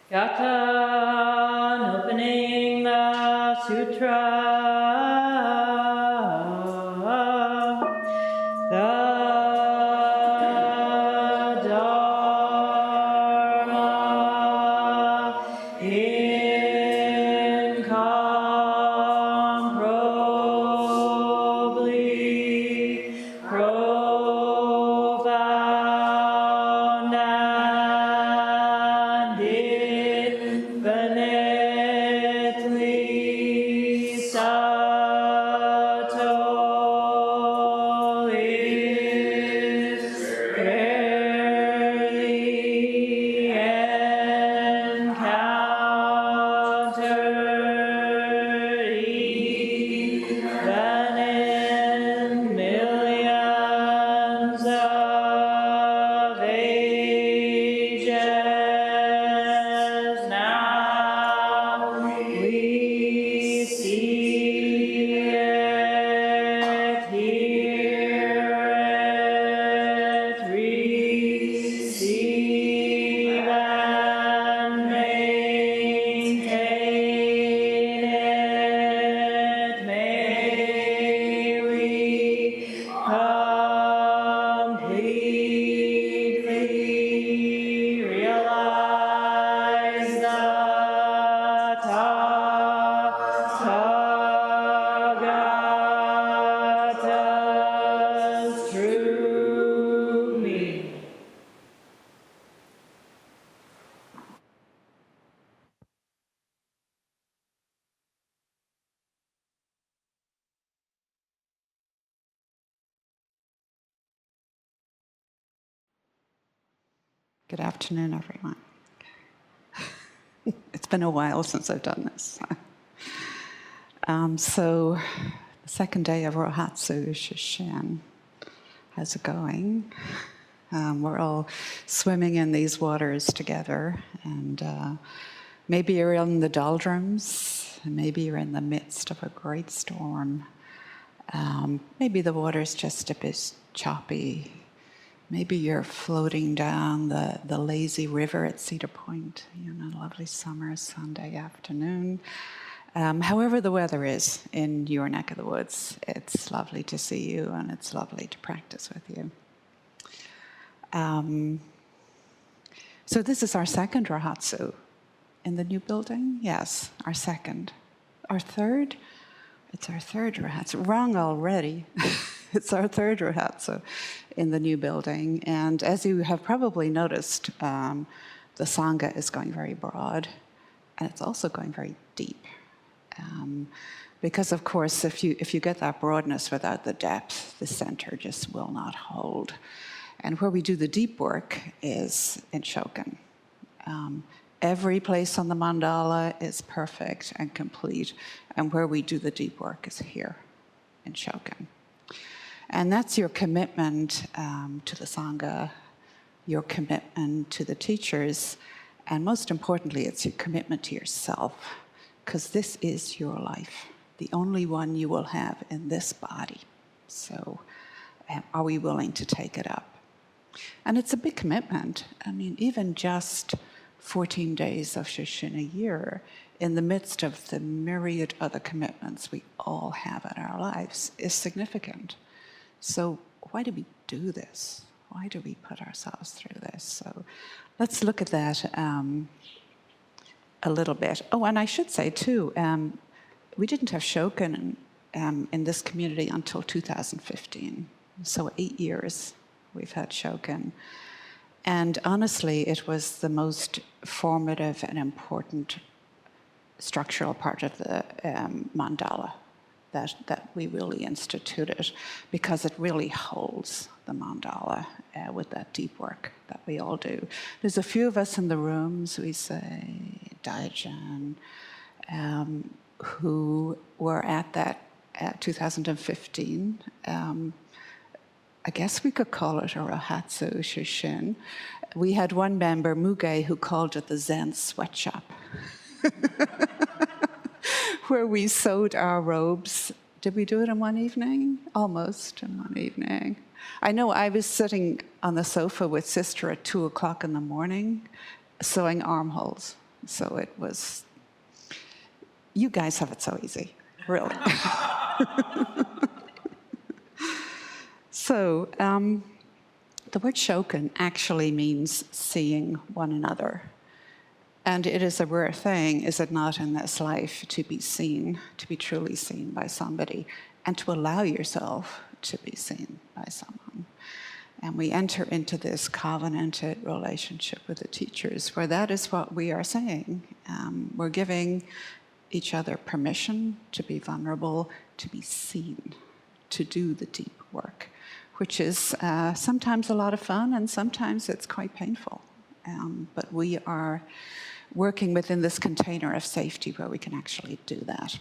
Gatan, opening the sutra. The Dharma incomparably profound and infinitely subtle is rarely encountered even in millions of ages. Now we see it, hear it, receive and maintain it. May we completely realize the Tathagata's true meaning. Good afternoon, everyone. It's been a while since I've done this. So, the second day of Rohatsu Sesshin. How's it going? We're all swimming in these waters together, and maybe you're in the doldrums, and maybe you're in the midst of a great storm. Maybe the water's just a bit choppy. Maybe you're floating down the lazy river at Cedar Point on a lovely summer Sunday afternoon. However the weather is in your neck of the woods, it's lovely to see you and it's lovely to practice with you. So this is our second Rohatsu in the new building. Yes, our second. Our third? It's our third Rohatsu. Wrong already. It's our third Rohatsu in the new building. And as you have probably noticed, the Sangha is going very broad, and it's also going very deep. Because, of course, if you get that broadness without the depth, the center just will not hold. And where we do the deep work is in Shokin. Every place on the mandala is perfect and complete, and where we do the deep work is here in Shokin. And that's your commitment to the Sangha, your commitment to the teachers, and most importantly, it's your commitment to yourself, because this is your life, the only one you will have in this body. So are we willing to take it up? And it's a big commitment. I mean, even just 14 days of Sesshin a year in the midst of the myriad other commitments we all have in our lives is significant. So why do we do this? Why do we put ourselves through this? So let's look at that a little bit. Oh, and I should say, too, we didn't have Shokin in this community until 2015. So 8 years we've had Shokin. And honestly, it was the most formative and important structural part of the mandala that we really instituted, because it really holds the mandala with that deep work that we all do. There's a few of us in the rooms, we say, Daijin, who were at that 2015. I guess we could call it a Rohatsu Sesshin. We had one member, Muge, who called it the Zen sweatshop, where we sewed our robes. Did we do it in one evening? Almost in one evening. I know I was sitting on the sofa with Sister at 2 o'clock in the morning, sewing armholes. So it was, you guys have it so easy, really. So the word shoken actually means seeing one another. And it is a rare thing, is it not, in this life, to be seen, to be truly seen by somebody, and to allow yourself to be seen by someone. And we enter into this covenanted relationship with the teachers, where that is what we are saying. We're giving each other permission to be vulnerable, to be seen, to do the deep work, which is sometimes a lot of fun, and sometimes it's quite painful. But we are working within this container of safety where we can actually do that.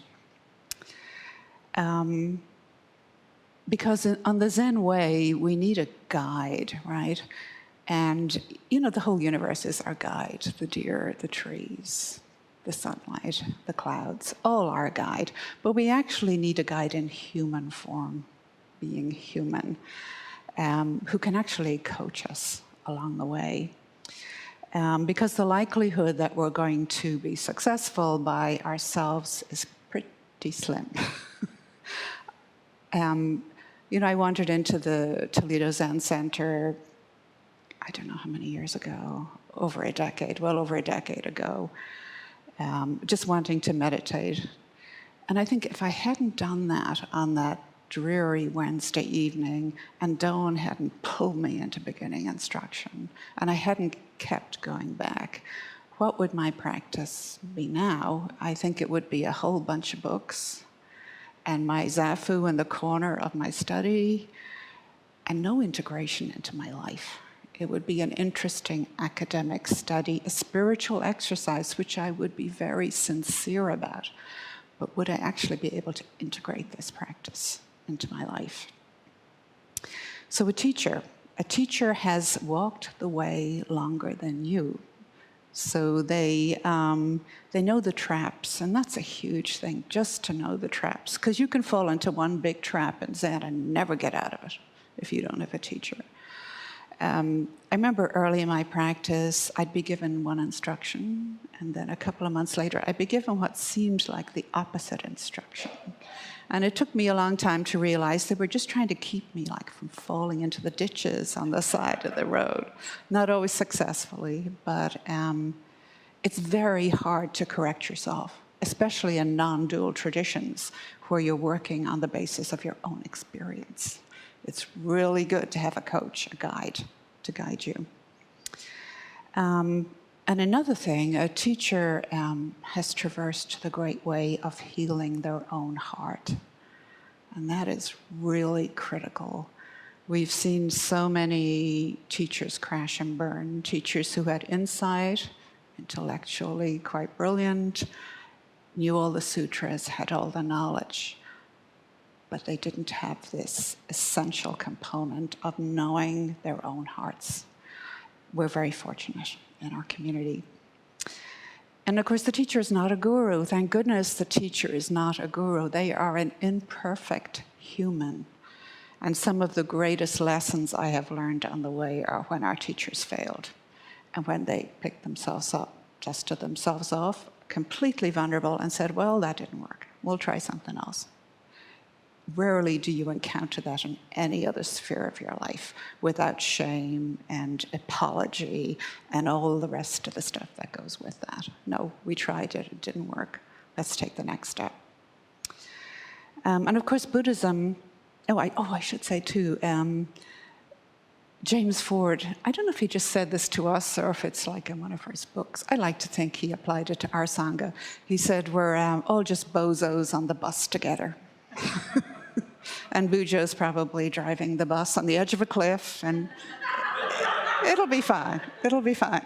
Because on the Zen way, we need a guide, right? And, you know, the whole universe is our guide. The deer, the trees, the sunlight, the clouds, all our guide. But we actually need a guide in human form, being human, who can actually coach us along the way. Because the likelihood that we're going to be successful by ourselves is pretty slim. You know, I wandered into the Toledo Zen Center, I don't know how many years ago, well over a decade ago, just wanting to meditate. And I think if I hadn't done that on that dreary Wednesday evening, and Dawn hadn't pulled me into beginning instruction, and I hadn't kept going back, what would my practice be now? I think it would be a whole bunch of books, and my zafu in the corner of my study, and no integration into my life. It would be an interesting academic study, a spiritual exercise, which I would be very sincere about. But would I actually be able to integrate this practice into my life? So a teacher has walked the way longer than you. So they know the traps, and that's a huge thing, just to know the traps, because you can fall into one big trap in Zen and never get out of it if you don't have a teacher. I remember early in my practice, I'd be given one instruction, and then a couple of months later, I'd be given what seemed like the opposite instruction. And it took me a long time to realize they were just trying to keep me from falling into the ditches on the side of the road. Not always successfully, but it's very hard to correct yourself, especially in non-dual traditions where you're working on the basis of your own experience. It's really good to have a coach, a guide, to guide you. And another thing, a teacher has traversed the great way of healing their own heart. And that is really critical. We've seen so many teachers crash and burn, teachers who had insight, intellectually quite brilliant, knew all the sutras, had all the knowledge, but they didn't have this essential component of knowing their own hearts. We're very fortunate in our community. And of course, the teacher is not a guru. Thank goodness the teacher is not a guru. They are an imperfect human. And some of the greatest lessons I have learned on the way are when our teachers failed and when they picked themselves up, dusted themselves off, completely vulnerable, and said, well, that didn't work. We'll try something else. Rarely do you encounter that in any other sphere of your life without shame and apology and all the rest of the stuff that goes with that. No, we tried it, it didn't work. Let's take the next step. And of course, Buddhism, I should say too, James Ford, I don't know if he just said this to us or if it's in one of his books. I like to think he applied it to our Sangha. He said, we're all just bozos on the bus together. And Bujo's probably driving the bus on the edge of a cliff, and it'll be fine. It'll be fine.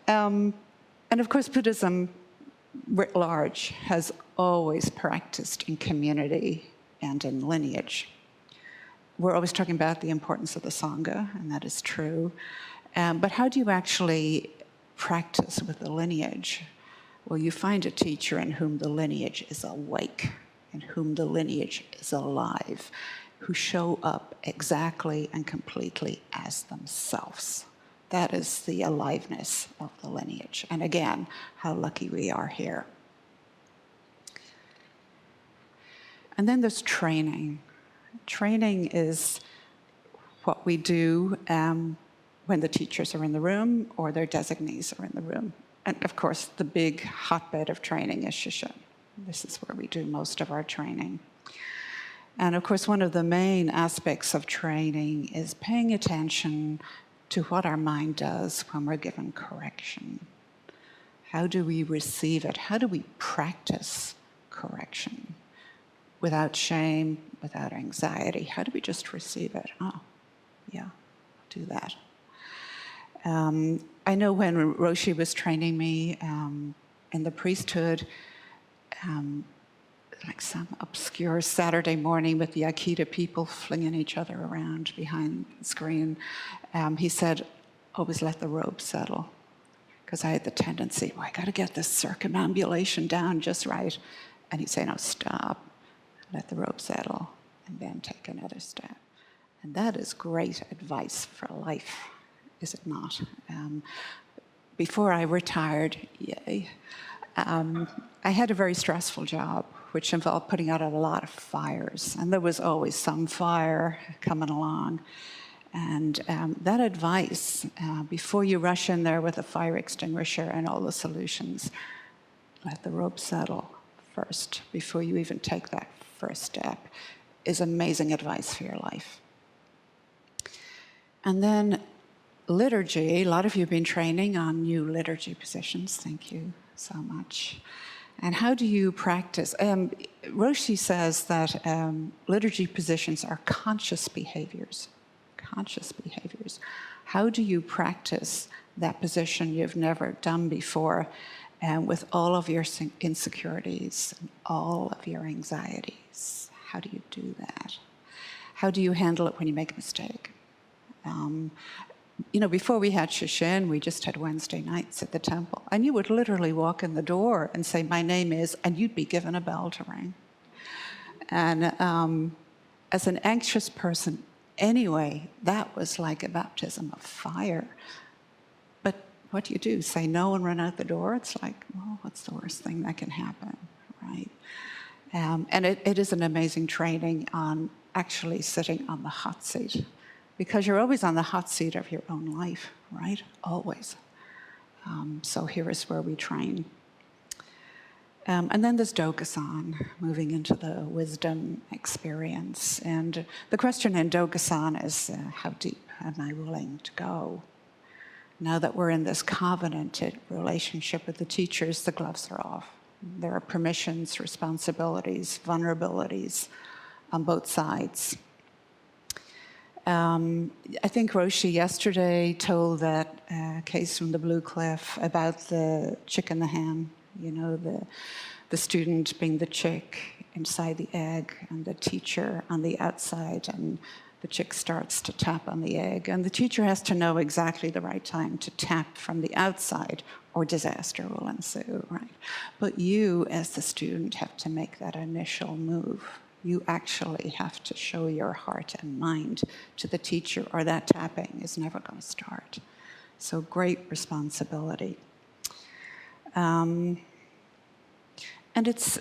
And of course, Buddhism, writ large, has always practiced in community and in lineage. We're always talking about the importance of the Sangha, and that is true. But how do you actually practice with the lineage? Well, you find a teacher in whom the lineage is awake, in whom the lineage is alive, who show up exactly and completely as themselves. That is the aliveness of the lineage. And again, how lucky we are here. And then there's training. Training is what we do when the teachers are in the room or their designees are in the room. And of course, the big hotbed of training is Sesshin. This is where we do most of our training. And of course, one of the main aspects of training is paying attention to what our mind does when we're given correction. How do we receive it? How do we practice correction without shame, without anxiety? How do we just receive it? Oh, yeah, do that. I know when Roshi was training me in the priesthood, like some obscure Saturday morning with the Akita people flinging each other around behind the screen, he said, always let the robe settle. Because I had the tendency, I got to get this circumambulation down just right. And he'd say, no, stop, let the robe settle, and then take another step. And that is great advice for life, is it not? Before I retired, I had a very stressful job, which involved putting out a lot of fires. And there was always some fire coming along. And that advice, before you rush in there with a fire extinguisher and all the solutions, let the rope settle first before you even take that first step, is amazing advice for your life. And then liturgy. A lot of you have been training on new liturgy positions. Thank you so much. And how do you practice? Roshi says that liturgy positions are conscious behaviors. Conscious behaviors. How do you practice that position you've never done before with all of your insecurities and all of your anxieties? How do you do that? How do you handle it when you make a mistake? Before we had Sesshin, we just had Wednesday nights at the temple. And you would literally walk in the door and say, my name is, and you'd be given a bell to ring. And as an anxious person anyway, that was like a baptism of fire. But what do you do? Say no and run out the door? It's like, well, what's the worst thing that can happen, right? And it is an amazing training on actually sitting on the hot seat. Because you're always on the hot seat of your own life, right? Always. So here is where we train. And then there's Dokusan, moving into the wisdom experience. And the question in Dokusan is, how deep am I willing to go? Now that we're in this covenanted relationship with the teachers, the gloves are off. There are permissions, responsibilities, vulnerabilities on both sides. I think Roshi yesterday told that case from the Blue Cliff about the chick and the hen, the student being the chick inside the egg and the teacher on the outside, and the chick starts to tap on the egg. And the teacher has to know exactly the right time to tap from the outside or disaster will ensue, right? But you, as the student, have to make that initial move. You actually have to show your heart and mind to the teacher, or that tapping is never going to start. So great responsibility. And it's,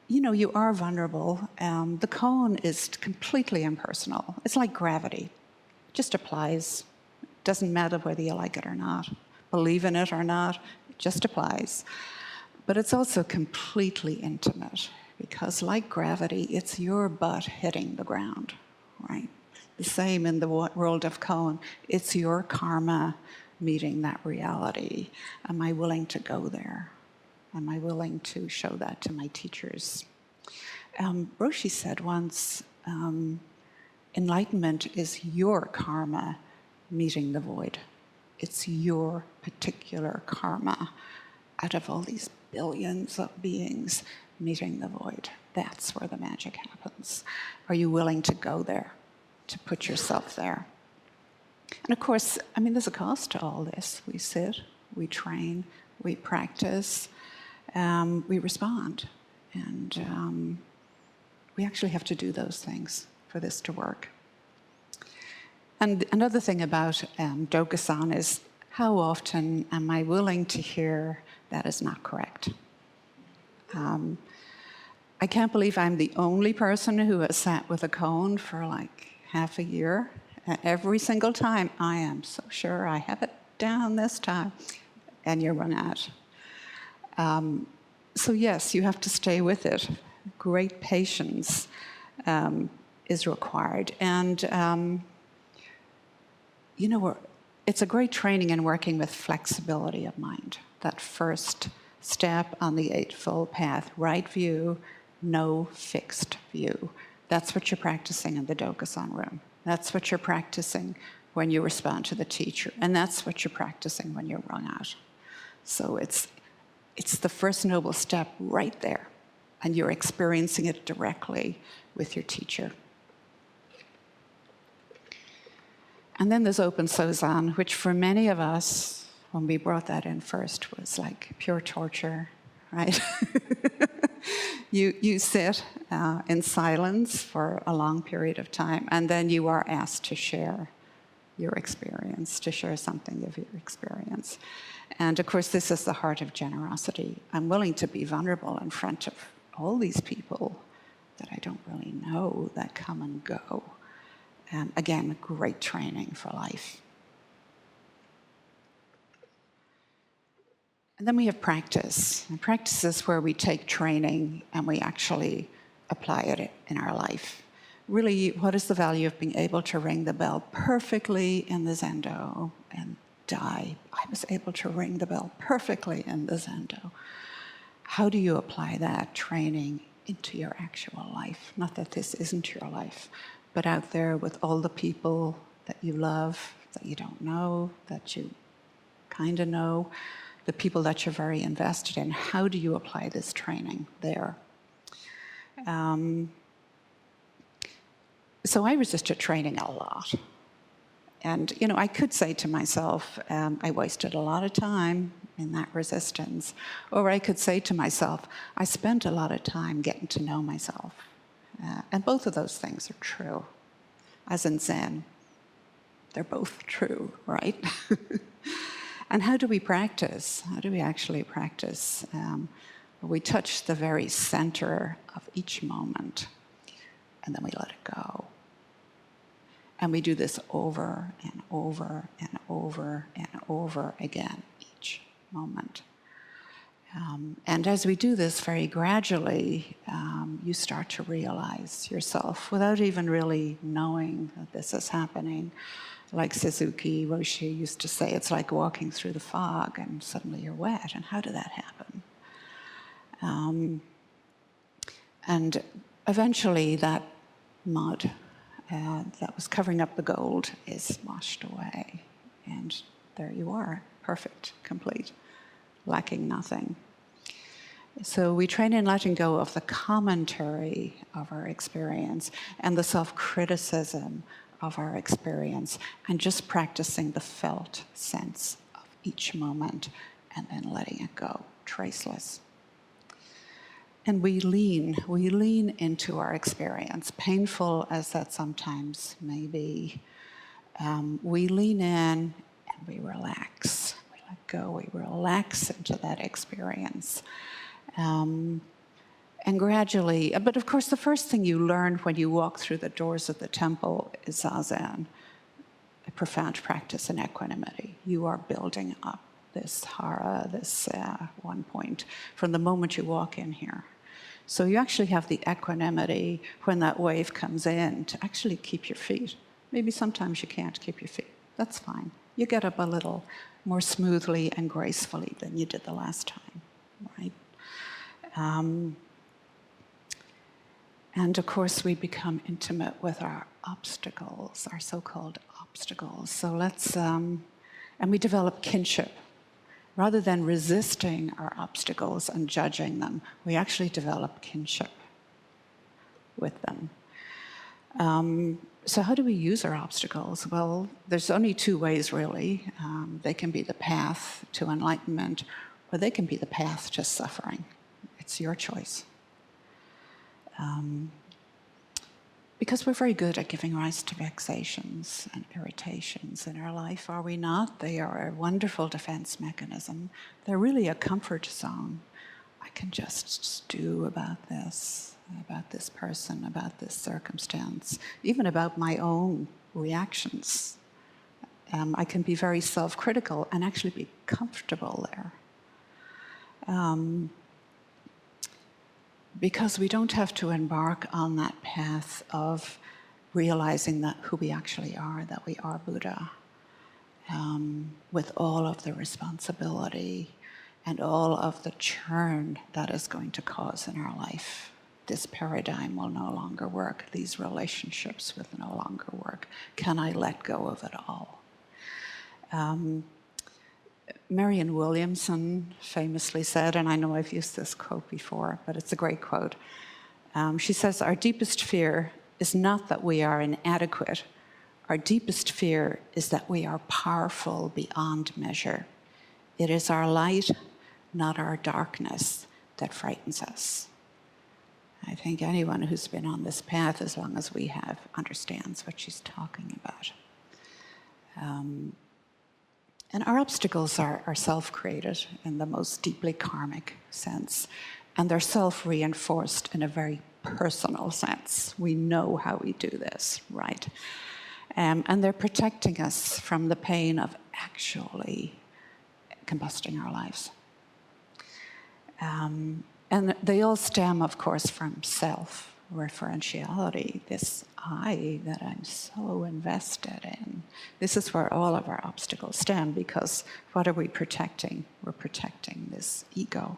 you are vulnerable. The koan is completely impersonal. It's like gravity. It just applies. It doesn't matter whether you like it or not, believe in it or not, it just applies. But it's also completely intimate. Because like gravity, it's your butt hitting the ground, right? The same in the world of koan. It's your karma meeting that reality. Am I willing to go there? Am I willing to show that to my teachers? Roshi said once, enlightenment is your karma meeting the void. It's your particular karma out of all these billions of beings meeting the void. That's where the magic happens. Are you willing to go there, to put yourself there? And of course, there's a cost to all this. We sit, we train, we practice, we respond. And we actually have to do those things for this to work. And another thing about Dokusan is how often am I willing to hear that is not correct? I can't believe I'm the only person who has sat with a cone for like half a year. And every single time, I am so sure I have it down this time, and you run out. So yes, you have to stay with it. Great patience is required. And, it's a great training in working with flexibility of mind. That first step on the Eightfold Path, right view, no fixed view. That's what you're practicing in the Dokusan room. That's what you're practicing when you respond to the teacher. And that's what you're practicing when you're wrung out. So it's the first noble step right there. And you're experiencing it directly with your teacher. And then there's open Sozan, which for many of us, when we brought that in first, was like pure torture, right? You sit in silence for a long period of time, and then you are asked to share your experience, to share something of your experience. And of course, this is the heart of generosity. I'm willing to be vulnerable in front of all these people that I don't really know that come and go. Again, great training for life. And then we have practice. And practice is where we take training and we actually apply it in our life. Really, what is the value of being able to ring the bell perfectly in the Zendo and die? I was able to ring the bell perfectly in the Zendo. How do you apply that training into your actual life? Not that this isn't your life, but out there with all the people that you love, that you don't know, that you kind of know, the people that you're very invested in. How do you apply this training there? So I resisted training a lot. And, I could say to myself, I wasted a lot of time in that resistance. Or I could say to myself, I spent a lot of time getting to know myself. And both of those things are true. As in Zen, they're both true, right? And how do we practice? How do we actually practice? We touch the very center of each moment, and then we let it go. And we do this over and over and over and over again, each moment. And as we do this very gradually, you start to realize yourself without even really knowing that this is happening. Like Suzuki Roshi used to say, it's like walking through the fog and suddenly you're wet. And how did that happen? And eventually that mud that was covering up the gold is washed away. And there you are, perfect, complete, lacking nothing. So we train in letting go of the commentary of our experience and the self-criticism of our experience, and just practicing the felt sense of each moment and then letting it go, traceless. And we lean into our experience, painful as that sometimes may be. We lean in and we relax. We let go, we relax into that experience. And gradually, but of course the first thing you learn when you walk through the doors of the temple is Zazen, a profound practice in equanimity. You are building up this hara, this one point, from the moment you walk in here. So you actually have the equanimity when that wave comes in to actually keep your feet. Maybe sometimes you can't keep your feet. That's fine. You get up a little more smoothly and gracefully than you did the last time, right? And of course, we become intimate with our obstacles, our so-called obstacles. So and we develop kinship. Rather than resisting our obstacles and judging them, we actually develop kinship with them. So how do we use our obstacles? Well, there's only two ways, really. They can be the path to enlightenment, or they can be the path to suffering. It's your choice. Because we're very good at giving rise to vexations and irritations in our life, are we not? They are a wonderful defense mechanism. They're really a comfort zone. I can just stew about this person, about this circumstance, even about my own reactions. I can be very self-critical and actually be comfortable there. Because we don't have to embark on that path of realizing that who we actually are, that we are Buddha, with all of the responsibility and all of the churn that is going to cause in our life. This paradigm will no longer work. These relationships will no longer work. Can I let go of it all? Marianne Williamson famously said, and I know I've used this quote before, but it's a great quote. She says, "Our deepest fear is not that we are inadequate. Our deepest fear is that we are powerful beyond measure. It is our light, not our darkness, that frightens us." I think anyone who's been on this path as long as we have understands what she's talking about. And our obstacles are self-created in the most deeply karmic sense, and they're self-reinforced in a very personal sense. We know how we do this, right? And they're protecting us from the pain of actually combusting our lives. And they all stem, of course, from self-referentiality, this I that I'm so invested in. This is where all of our obstacles stem, because what are we protecting? We're protecting this ego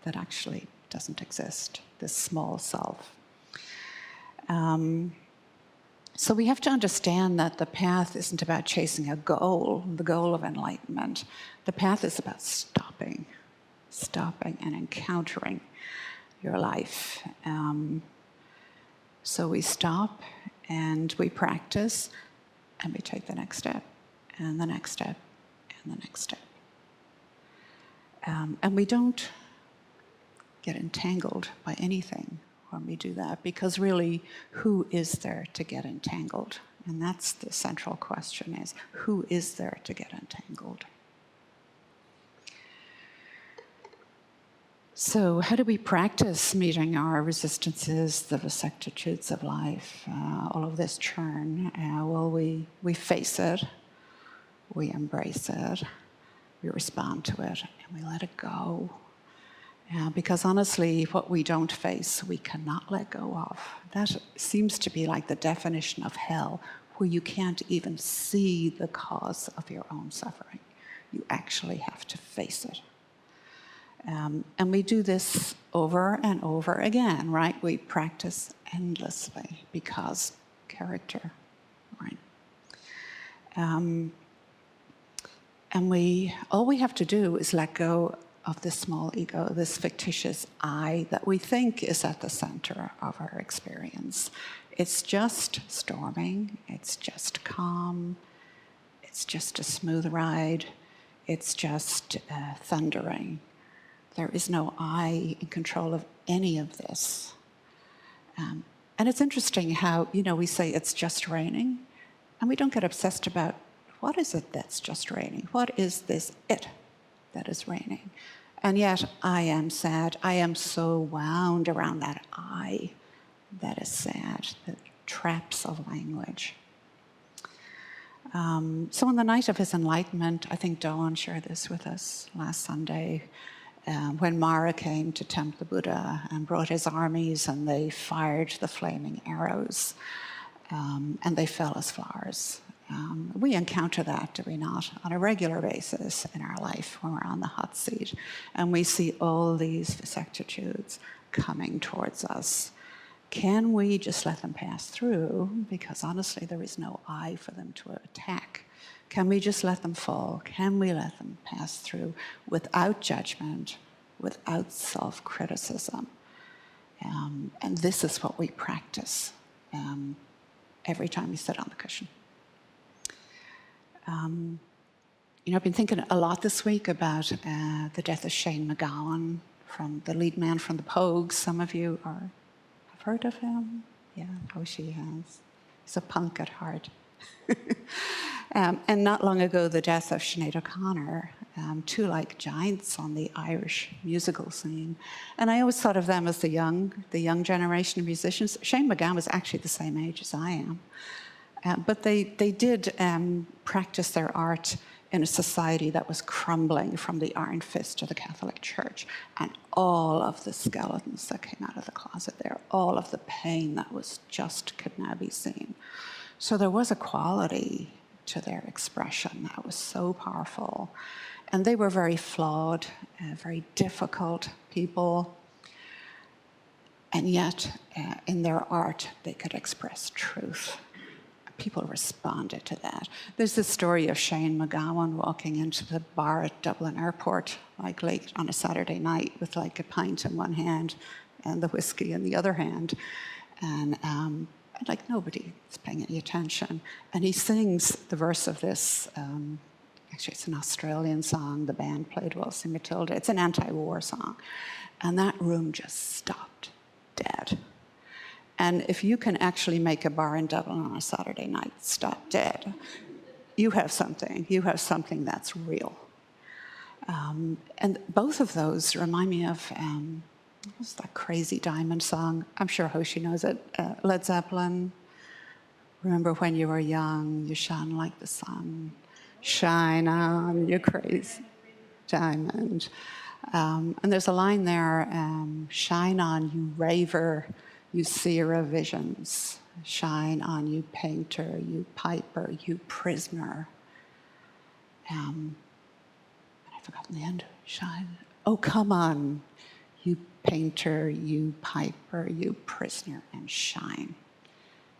that actually doesn't exist, this small self. So we have to understand that the path isn't about chasing a goal, the goal of enlightenment. The path is about stopping and encountering your life. So we stop and we practice and we take the next step and the next step and the next step. And we don't get entangled by anything when we do that, because really, who is there to get entangled? And that's the central question, is who is there to get entangled? So how do we practice meeting our resistances, the vicissitudes of life, all of this churn? Well, we face it, we embrace it, we respond to it, and we let it go. Because honestly, what we don't face, we cannot let go of. That seems to be like the definition of hell, where you can't even see the cause of your own suffering. You actually have to face it. And we do this over and over again, right? We practice endlessly because character, right? And all we have to do is let go of this small ego, this fictitious I that we think is at the center of our experience. It's just storming, it's just calm, it's just a smooth ride, it's just thundering. There is no I in control of any of this. And it's interesting how, we say it's just raining, and we don't get obsessed about what is it that's just raining? What is this it that is raining? And yet I am sad. I am so wound around that I that is sad, the traps of language. So on the night of his enlightenment, I think Doan shared this with us last Sunday, when Mara came to tempt the Buddha and brought his armies, and they fired the flaming arrows, and they fell as flowers. We encounter that, do we not, on a regular basis in our life when we're on the hot seat, and we see all these vicissitudes coming towards us. Can we just let them pass through? Because honestly, there is no I for them to attack. Can we just let them fall? Can we let them pass through without judgment, without self-criticism? And this is what we practice every time we sit on the cushion. I've been thinking a lot this week about the death of Shane MacGowan, from the lead man from the Pogues. Some of you have heard of him. Yeah, Hoshi has. He's a punk at heart. And not long ago, the death of Sinead O'Connor, two like giants on the Irish musical scene. And I always thought of them as the young generation of musicians. Shane MacGowan was actually the same age as I am. But they did practice their art in a society that was crumbling from the iron fist of the Catholic Church. And all of the skeletons that came out of the closet there, all of the pain that was just could now be seen. So there was a quality to their expression that was so powerful. And they were very flawed, very difficult people. And yet, in their art, they could express truth. People responded to that. There's this story of Shane MacGowan walking into the bar at Dublin Airport, like late on a Saturday night, with like a pint in one hand and the whiskey in the other hand. And like nobody is paying any attention. And he sings the verse of this, actually it's an Australian song, the band played Waltzing Matilda. It's an anti-war song. And that room just stopped dead. And if you can actually make a bar in Dublin on a Saturday night stop dead, you have something. You have something that's real. And both of those remind me of, what's that Crazy Diamond song? I'm sure Hoshi knows it. Led Zeppelin. Remember when you were young, you shone like the sun. Shine on, you crazy diamond. And there's a line there, shine on, you raver, you seer of visions. Shine on, you painter, you piper, you prisoner. I've forgotten the end. Shine. Oh, come on, you painter, you piper, you prisoner, and shine.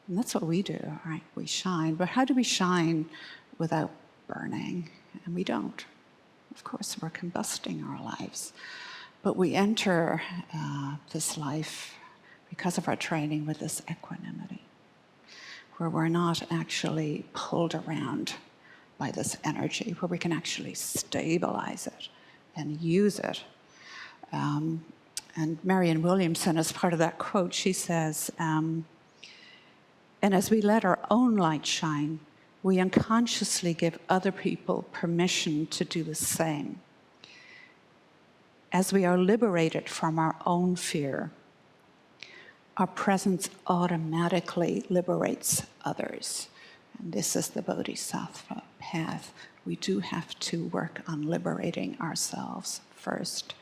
And that's what we do, right? We shine. But how do we shine without burning? And we don't. Of course, we're combusting our lives. But we enter this life because of our training with this equanimity, where we're not actually pulled around by this energy, where we can actually stabilize it and use it. And Marianne Williamson, as part of that quote, she says, and as we let our own light shine, we unconsciously give other people permission to do the same. As we are liberated from our own fear, our presence automatically liberates others. And this is the Bodhisattva path. We do have to work on liberating ourselves first,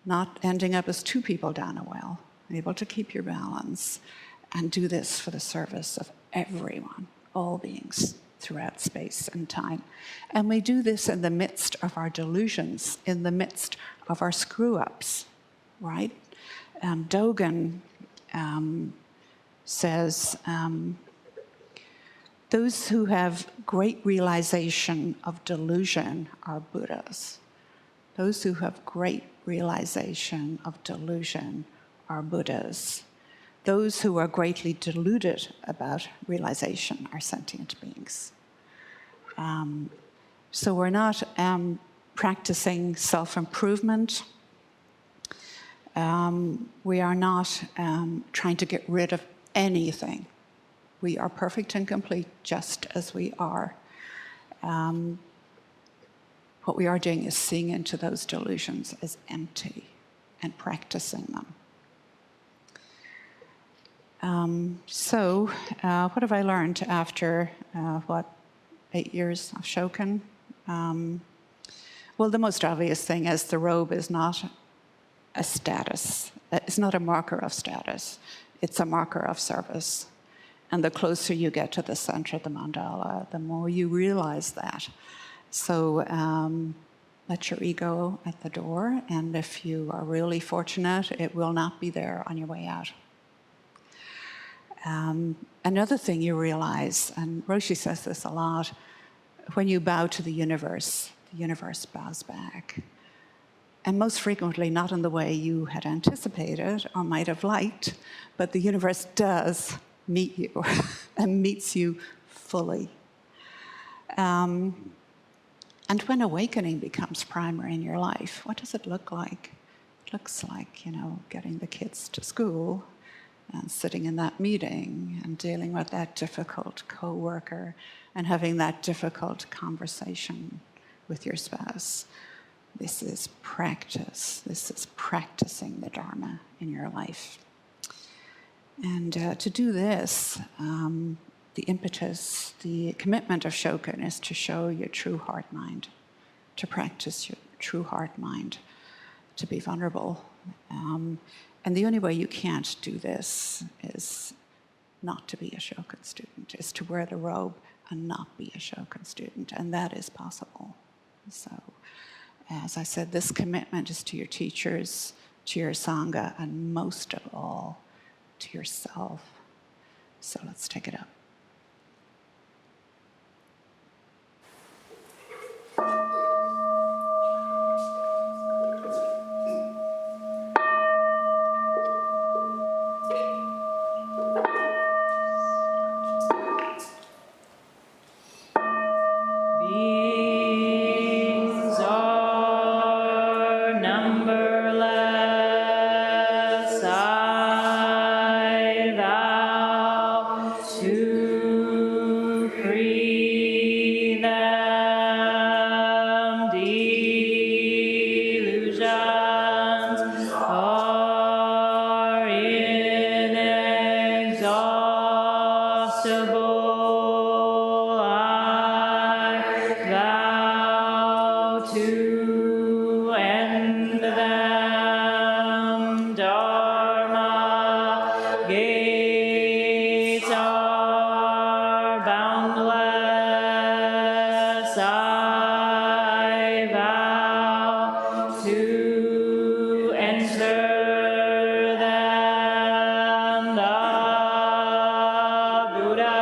not ending up as two people down a well, able to keep your balance, and do this for the service of everyone, all beings throughout space and time. And we do this in the midst of our delusions, in the midst of our screw-ups, right? Dogen says, those who have great realization of delusion are Buddhas. Those who have great realization of delusion are Buddhas. Those who are greatly deluded about realization are sentient beings. So we're not practicing self-improvement. We are not trying to get rid of anything. We are perfect and complete just as we are. What we are doing is seeing into those delusions as empty and practicing them. What have I learned after, 8 years of Shokin? Well, the most obvious thing is the robe is not a status. It's not a marker of status. It's a marker of service. And the closer you get to the center of the mandala, the more you realize that. So let your ego at the door, and if you are really fortunate, it will not be there on your way out. Another thing you realize, and Roshi says this a lot, when you bow to the universe bows back. And most frequently, not in the way you had anticipated or might have liked, but the universe does meet you and meets you fully. And when awakening becomes primary in your life, what does it look like? It looks like, getting the kids to school, and sitting in that meeting and dealing with that difficult coworker and having that difficult conversation with your spouse. This is practice. This is practicing the Dharma in your life. And to do this, the impetus, the commitment of Shokin is to show your true heart mind, to practice your true heart mind, to be vulnerable. And the only way you can't do this is not to be a Shokin student, is to wear the robe and not be a Shokin student. And that is possible. So, as I said, this commitment is to your teachers, to your Sangha, and most of all, to yourself. So let's take it up. Beings are numberless. I vow to free them. Delusions are inexhaustible. To end them, Dharma gates are boundless. I vow to enter them. The Buddha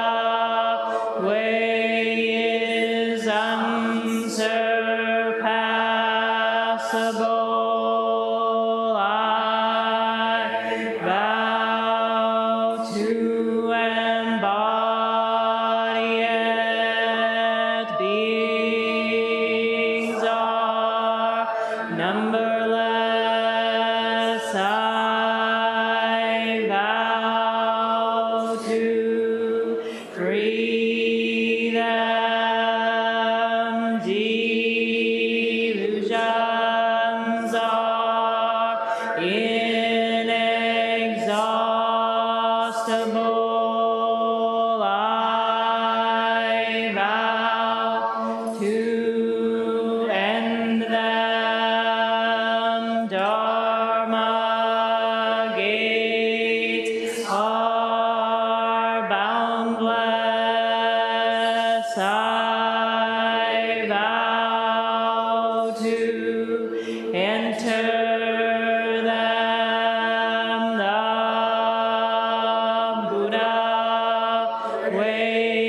way is unsurpassable. I vow to embody it. Beings are numberless. I vow to free them. Delusions are inexhaustible. I vow to end them. Dharma gates are boundless. I vow to enter them. The Buddha way